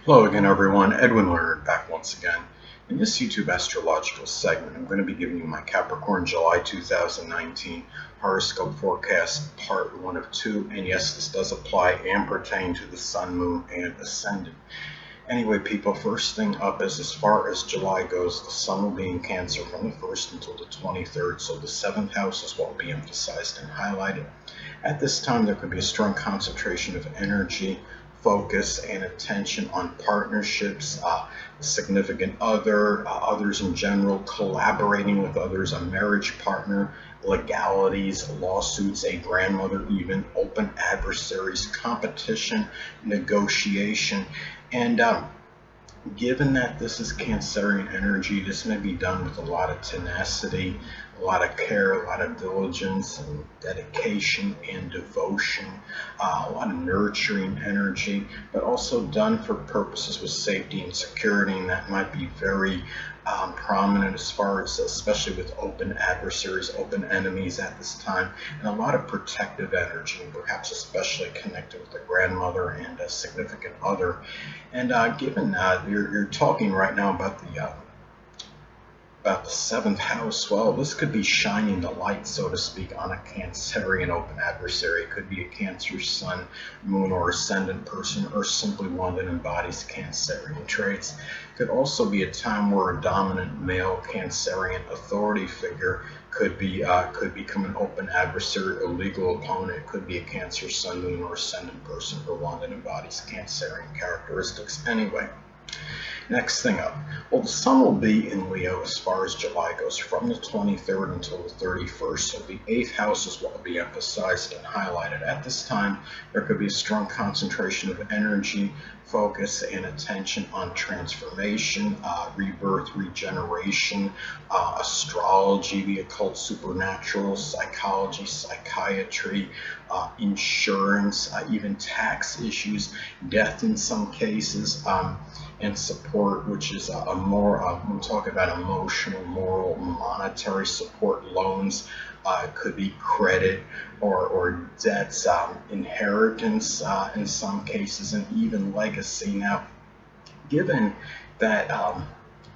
Hello again, everyone. Edwin Learnard back once again. In this YouTube astrological segment, I'm going to be giving you my Capricorn July 2019 horoscope forecast, part 1 of 2. And yes, this does apply and pertain to the Sun, Moon, and Ascendant. Anyway, people, first thing up is as far as July goes, the Sun will be in Cancer from the 1st until the 23rd, so the 7th house is what will be emphasized and highlighted. At this time, there could be a strong concentration of energy, focus, and attention on partnerships, significant others in general, collaborating with others, a marriage partner, legalities, lawsuits, a grandmother even, open adversaries, competition, negotiation. And given that this is Cancerian energy, this may be done with a lot of tenacity, a lot of care, a lot of diligence and dedication and devotion, a lot of nurturing energy, but also done for purposes with safety and security, and that might be very prominent as far as, especially with open adversaries, open enemies at this time, and a lot of protective energy, perhaps especially connected with a grandmother and a significant other. And given you're talking right now about the 7th house, well, this could be shining the light, so to speak, on a Cancerian open adversary. It could be a Cancer, Sun, Moon, or Ascendant person, or simply one that embodies Cancerian traits. It could also be a time where a dominant male Cancerian authority figure could become an open adversary, a legal opponent. It could be a Cancer, Sun, Moon, or Ascendant person, or one that embodies Cancerian characteristics. Anyway, next thing up, well, the Sun will be in Leo as far as July goes from the 23rd until the 31st, so the 8th house is what will be emphasized and highlighted. At this time, there could be a strong concentration of energy, focus, and attention on transformation, rebirth, regeneration, astrology, the occult, supernatural, psychology, psychiatry, insurance, even tax issues, death in some cases, and support, which is a more, we're talking about emotional, moral, monetary support, loans. It could be credit or debts, inheritance in some cases, and even legacy. Now, given that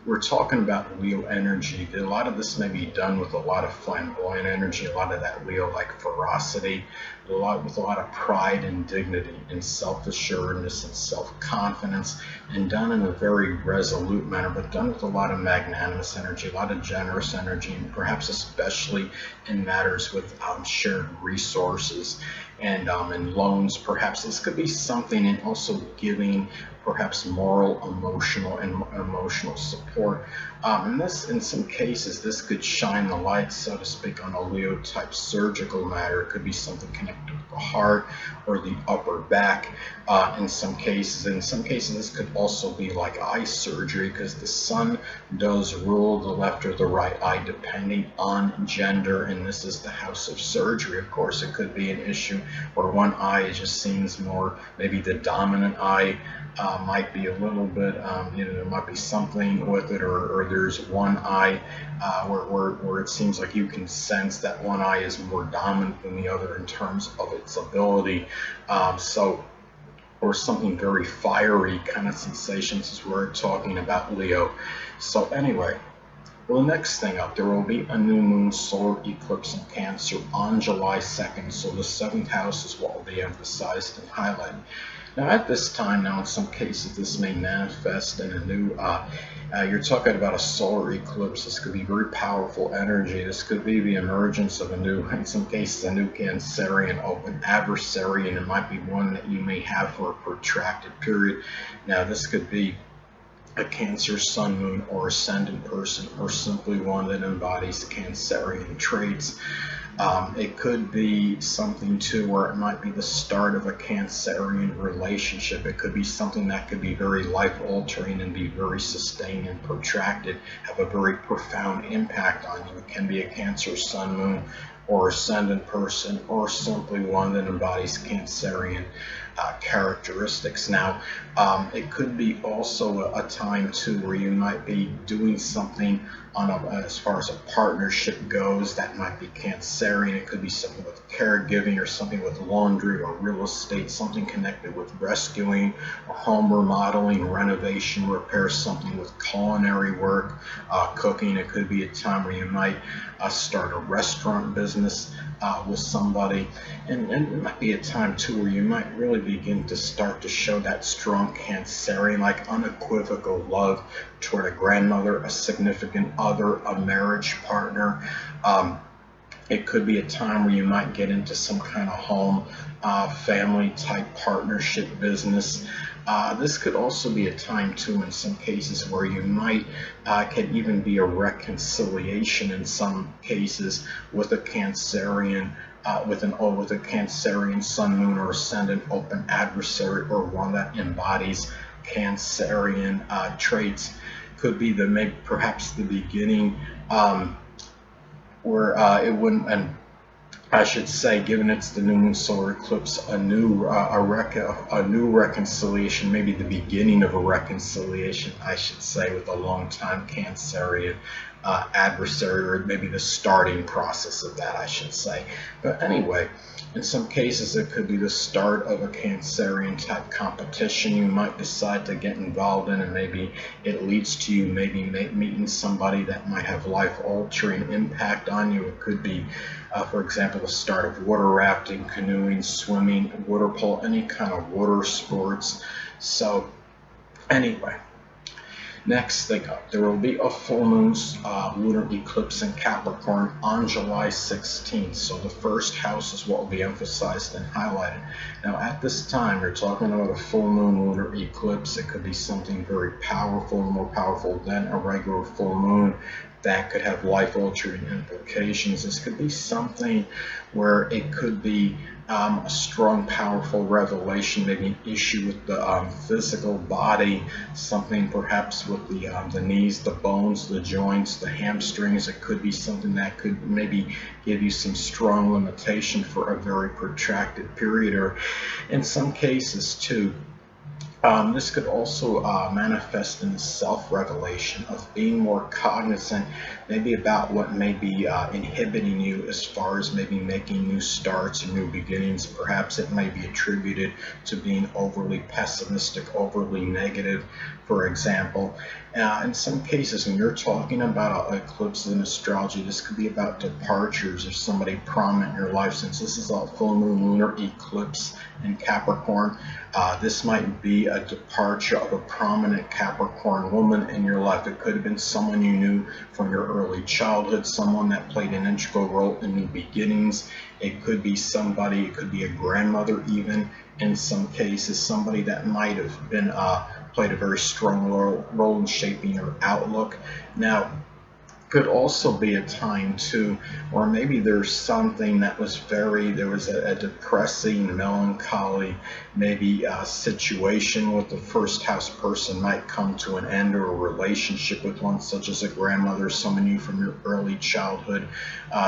we're talking about Leo energy, a lot of this may be done with a lot of flamboyant energy, a lot of that Leo-like ferocity, with a lot of pride and dignity and self-assuredness and self-confidence, and done in a very resolute manner, but done with a lot of magnanimous energy, a lot of generous energy, and perhaps especially in matters with shared resources and loans. Perhaps this could be something, and also giving perhaps moral, emotional support. And this, in some cases, this could shine the light, so to speak, on a Leo-type surgical matter. It could be something connected with the heart or the upper back. In some cases, this could also be like eye surgery, because the Sun does rule the left or the right eye, depending on gender, and this is the house of surgery. Of course, it could be an issue where one eye just seems more, maybe the dominant eye might be a little bit, there might be something with it, or there's one eye where it seems like you can sense that one eye is more dominant than the other in terms of its ability. Or something very fiery kind of sensations is we're talking about Leo. So anyway, well, the next thing up, there will be a new moon solar eclipse in Cancer on July 2nd, so the 7th house is what will be emphasized and highlighted. Now, at this time, in some cases, this may manifest in a new, you're talking about a solar eclipse. This could be very powerful energy. This could be the emergence of a new, in some cases, a new Cancerian open adversary, and it might be one that you may have for a protracted period. Now, this could be a Cancer, Sun, Moon, or Ascendant person, or simply one that embodies Cancerian traits. It could be something too where it might be the start of a Cancerian relationship. It could be something that could be very life-altering and be very sustained and protracted, have a very profound impact on you. It can be a Cancer, Sun, Moon, or Ascendant person, or simply one that embodies Cancerian characteristics. Now, it could be also a time too where you might be doing something on as far as a partnership goes that might be Cancerian. It could be something with caregiving or something with laundry or real estate, something connected with rescuing or home remodeling, renovation, repair, something with culinary work, cooking. It could be a time where you might start a restaurant business with somebody, and it might be a time too where you might really begin to start to show that strong Cancerian, like unequivocal love toward a grandmother, a significant other, a marriage partner. It could be a time where you might get into some kind of home, family type partnership business. This could also be a time too in some cases where you might could even be a reconciliation in some cases with a Cancerian, with a Cancerian sun, moon, or ascendant open adversary, or one that embodies Cancerian traits. Could be maybe perhaps the beginning where it wouldn't, and I should say, given it's the new moon solar eclipse, a new reconciliation, maybe the beginning of a reconciliation, I should say, with a long-time Cancerian adversary, or maybe the starting process of that, I should say. But anyway, in some cases, it could be the start of a Cancerian type competition you might decide to get involved in, and maybe it leads to you maybe meeting somebody that might have life-altering impact on you. It could be, for example, the start of water rafting, canoeing, swimming, water polo, any kind of water sports. So anyway, next thing up, there will be a full moon lunar eclipse in Capricorn on July 16th. So the first house is what will be emphasized and highlighted. Now at this time, you're talking about a full moon lunar eclipse. It could be something very powerful, more powerful than a regular full moon, that could have life-altering implications. This could be something where it could be a strong, powerful revelation, maybe an issue with the physical body, something perhaps with the knees, the bones, the joints, the hamstrings. It could be something that could maybe give you some strong limitation for a very protracted period, or in some cases too, this could also manifest in the self-revelation of being more cognizant, maybe about what may be inhibiting you as far as maybe making new starts and new beginnings. Perhaps it may be attributed to being overly pessimistic, overly negative, for example. In some cases, when you're talking about eclipses in astrology, this could be about departures of somebody prominent in your life. Since this is a full moon lunar eclipse in Capricorn, this might be a departure of a prominent Capricorn woman in your life. It could have been someone you knew from your early childhood, someone that played an integral role in new beginnings. It could be somebody, it could be a grandmother even in some cases, somebody that might have been played a very strong role in shaping your outlook. Now, could also be a time too, or maybe there's something that was there was a depressing, melancholy, maybe a situation with the first house person might come to an end, or a relationship with one, such as a grandmother, someone you from your early childhood,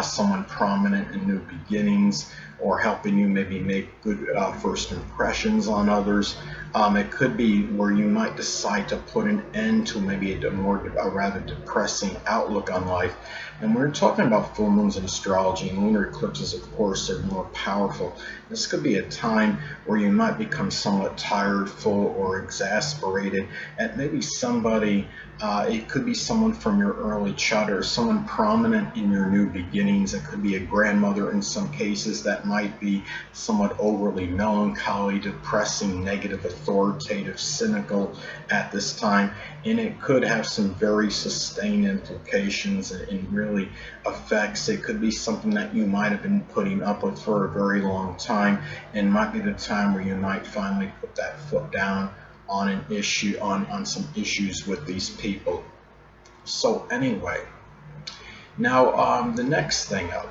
someone prominent in new beginnings, or helping you maybe make good first impressions on others. It could be where you might decide to put an end to maybe a rather depressing outlook on life. And we're talking about full moons in astrology, and lunar eclipses, of course, are more powerful. This could be a time where you might become somewhat tired, full, or exasperated at maybe somebody. It could be someone from your early childhood, or someone prominent in your new beginnings. It could be a grandmother in some cases that might be somewhat overly melancholy, depressing, negative, authoritative, cynical at this time. And it could have some very sustained implications and really effects. It could be something that you might have been putting up with for a very long time, and might be the time where you might finally put that foot down on an issue, on some issues with these people. So anyway, now the next thing up,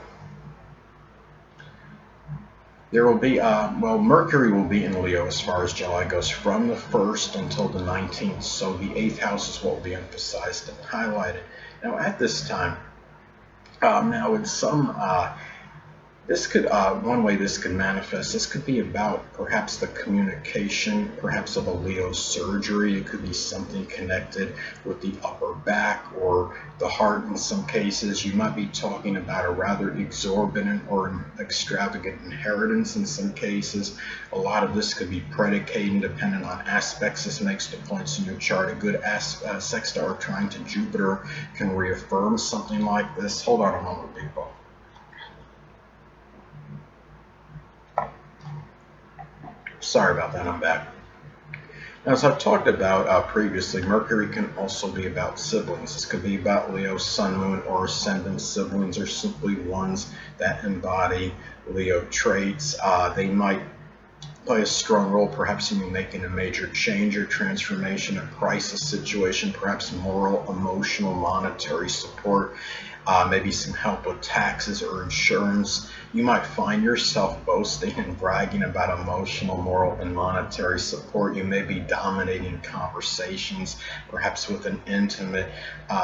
there will be, Mercury will be in Leo as far as July goes, from the 1st until the 19th. So the 8th house is what will be emphasized and highlighted. Now at this time, now in some This could, one way this could manifest, this could be about perhaps the communication, perhaps of a Leo surgery. It could be something connected with the upper back or the heart in some cases. You might be talking about a rather exorbitant or extravagant inheritance in some cases. A lot of this could be predicated depending on aspects this makes to points in your chart. A good sextile trine to Jupiter can reaffirm something like this. Hold on a moment, people. Sorry about that, I'm back. Now, as I've talked about previously, Mercury can also be about siblings. This could be about Leo, Sun, Moon, or Ascendant siblings, or simply ones that embody Leo traits. They might play a strong role, perhaps in making a major change or transformation, a crisis situation, perhaps moral, emotional, monetary support. Maybe some help with taxes or insurance. You might find yourself boasting and bragging about emotional, moral, and monetary support. You may be dominating conversations, perhaps with an intimate,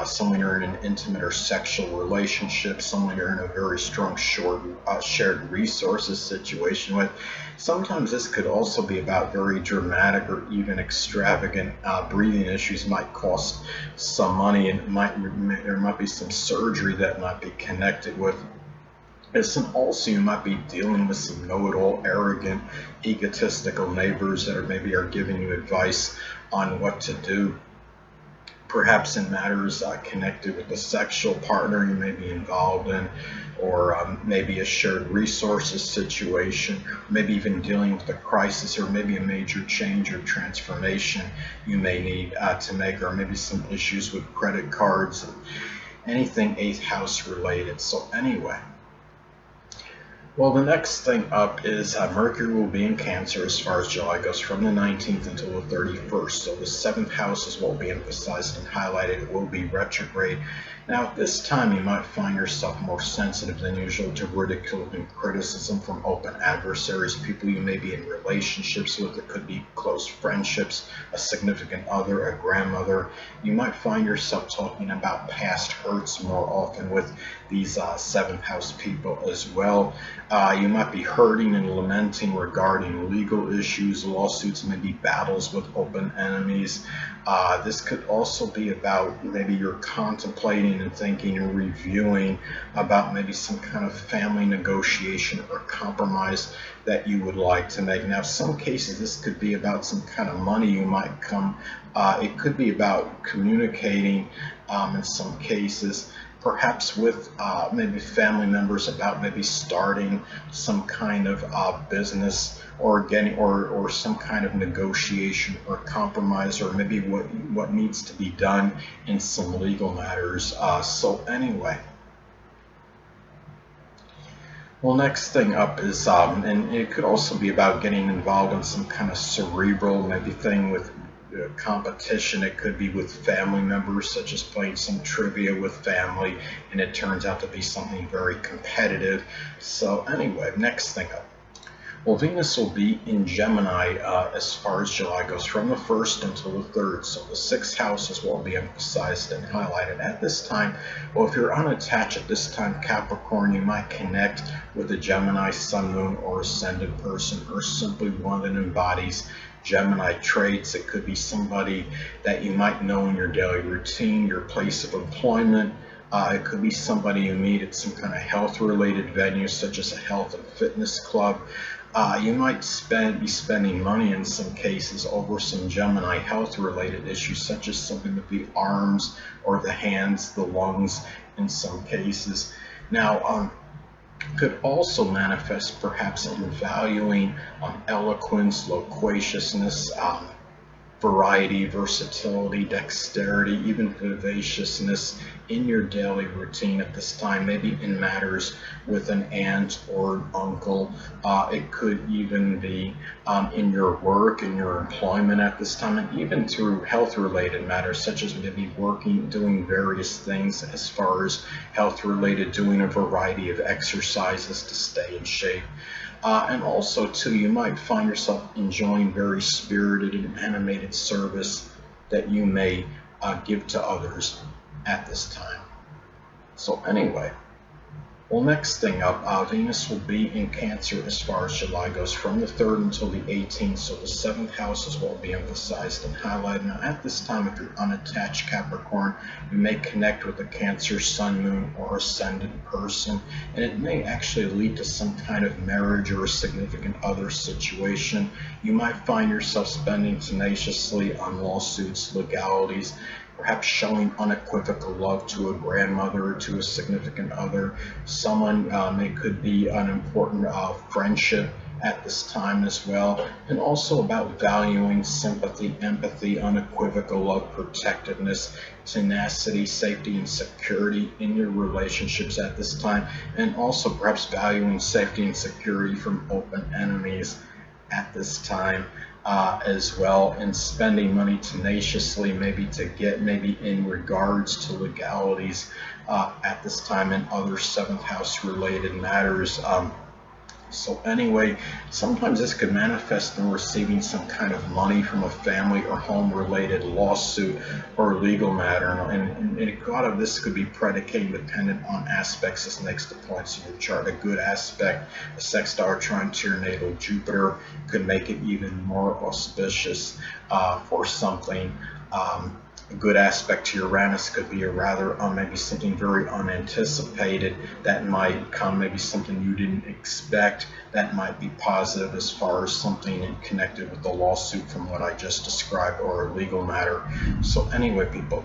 someone you're in an intimate or sexual relationship, someone you're in a very strong shared resources situation with. Sometimes this could also be about very dramatic or even extravagant breathing issues. Might cost some money, and there might be some surgery that might be connected with this. And also you might be dealing with some know-it-all, arrogant, egotistical neighbors that maybe are giving you advice on what to do, perhaps in matters connected with the sexual partner you may be involved in, or maybe a shared resources situation, maybe even dealing with a crisis, or maybe a major change or transformation you may need to make, or maybe some issues with credit cards, and anything 8th house related. So anyway, well, the next thing up is Mercury will be in Cancer as far as July goes, from the 19th until the 31st. So the 7th house is what will be emphasized and highlighted. It will be retrograde. Now, at this time, you might find yourself more sensitive than usual to ridicule and criticism from open adversaries, people you may be in relationships with. It could be close friendships, a significant other, a grandmother. You might find yourself talking about past hurts more often with these 7th house people as well. You might be hurting and lamenting regarding legal issues, lawsuits, maybe battles with open enemies. This could also be about maybe you're contemplating and thinking and reviewing about maybe some kind of family negotiation or compromise that you would like to make. Now, some cases this could be about some kind of money you might come. It could be about communicating in some cases, perhaps with maybe family members, about maybe starting some kind of business, or getting or some kind of negotiation or compromise, or maybe what needs to be done in some legal matters. So anyway, well, next thing up is and it could also be about getting involved in some kind of cerebral maybe thing with competition. It could be with family members, such as playing some trivia with family, and it turns out to be something very competitive. So anyway, next thing up. Well, Venus will be in Gemini as far as July goes, from the 1st until the 3rd. So the 6th house is what will be emphasized and highlighted at this time. Well, if you're unattached at this time, Capricorn, you might connect with a Gemini, Sun, Moon, or Ascendant person, or simply one that embodies Gemini traits. It could be somebody that you might know in your daily routine, your place of employment. It could be somebody you meet at some kind of health-related venue, such as a health and fitness club. You might be spending money in some cases over some Gemini health-related issues, such as something with the arms or the hands, the lungs in some cases. Now, could also manifest perhaps in valuing eloquence, loquaciousness, variety, versatility, dexterity, even vivaciousness in your daily routine at this time, maybe in matters with an aunt or an uncle. It could even be in your work, in your employment at this time, and even through health-related matters, such as maybe working, doing various things as far as health-related, doing a variety of exercises to stay in shape. And also, too, you might find yourself enjoying very spirited and animated service that you may give to others at this time. So anyway, Well, next thing up, Venus will be in Cancer as far as July goes, from the 3rd until the 18th, so the 7th house is what will be emphasized and highlighted. Now, at this time, if you're unattached Capricorn, you may connect with a Cancer, Sun, Moon, or Ascendant person, and it may actually lead to some kind of marriage or a significant other situation. You might find yourself spending tenaciously on lawsuits, legalities, perhaps showing unequivocal love to a grandmother or to a significant other. Someone it could be an important friendship at this time as well, and also about valuing sympathy, empathy, unequivocal love, protectiveness, tenacity, safety, and security in your relationships at this time, and also perhaps valuing safety and security from open enemies at this time as well, and spending money tenaciously maybe to get maybe in regards to legalities at this time and other 7th house related matters. So anyway, sometimes this could manifest in receiving some kind of money from a family or home related lawsuit or legal matter. And a lot of this could be predicated dependent on aspects as next to points in your chart. A good aspect, a sextile trine to your natal Jupiter, could make it even more auspicious for something. A good aspect to Uranus could be a rather maybe something very unanticipated that might come, maybe something you didn't expect that might be positive as far as something connected with the lawsuit from what I just described or a legal matter. So anyway, people,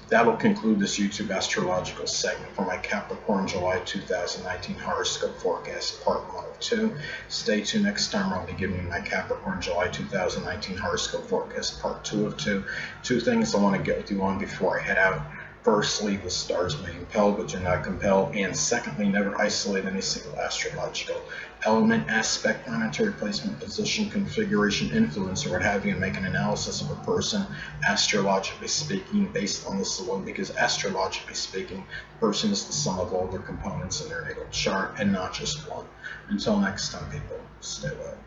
that'll conclude this YouTube astrological segment for my Capricorn July 2019 horoscope forecast part 1 of 2. Stay tuned next time. I'll be giving you my Capricorn July 2019 horoscope forecast part 2 of 2. Two things I want to get with you on before I head out. Firstly, the stars may impel, but do not compel. And secondly, never isolate any single astrological element, aspect, planetary placement, position, configuration, influence, or what have you, and make an analysis of a person, astrologically speaking, based on this alone, because astrologically speaking, the person is the sum of all their components in their natal chart and not just one. Until next time, people, stay well.